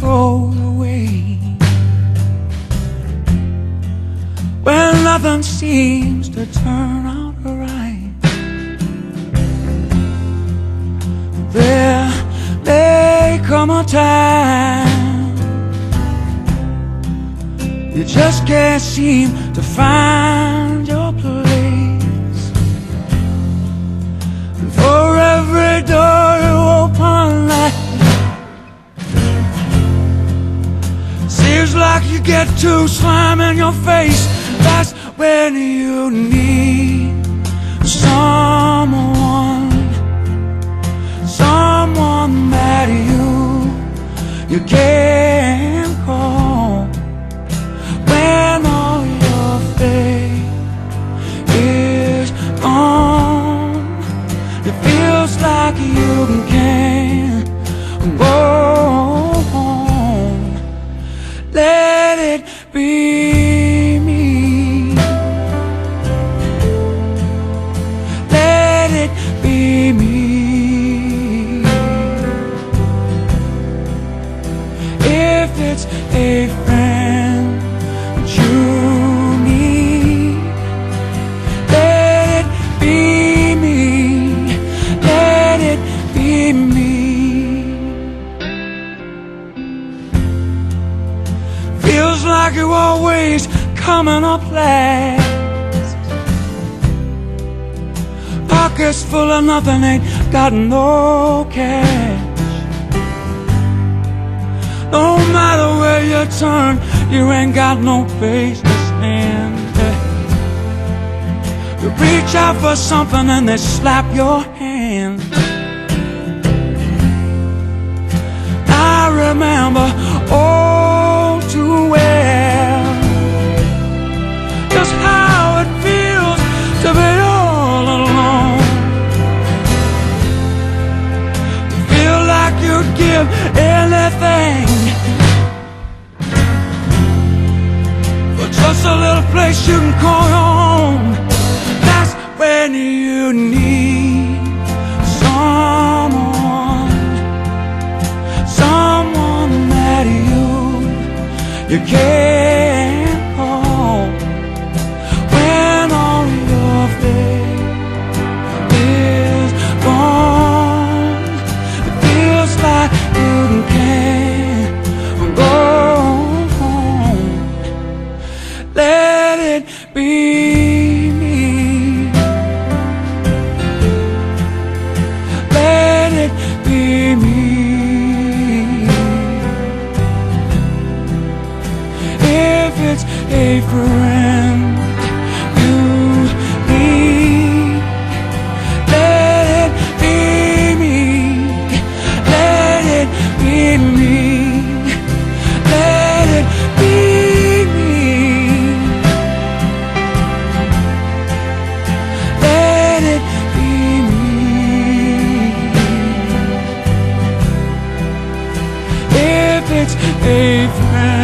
throw away when nothing seems to turn out right. There may come a time you just can't seem to find your place, and for every door you open seems like you get to slime in your face. That's when you need someone that you can call when all your faith is gone. It feels like you can't go home. Let it be me. Let it be me. If it's a friend that you need, let it be me. Let it be me. Feels like you're always coming up last. Pockets full of nothing, ain't got no cash. No matter where you turn, you ain't got no place to stand. You reach out for something and they slap your hand. I remember all too well just how it feels to be all alone. To feel like you'd give anything for just a little place you can call your own. That's when you need someone that you can't call when all your faith is gone. It feels like you can't go home. Let it be me. Let it be me. If it's a friend you need, let it be me. Let it be me. Let it be me. Let it be me. If it's a friend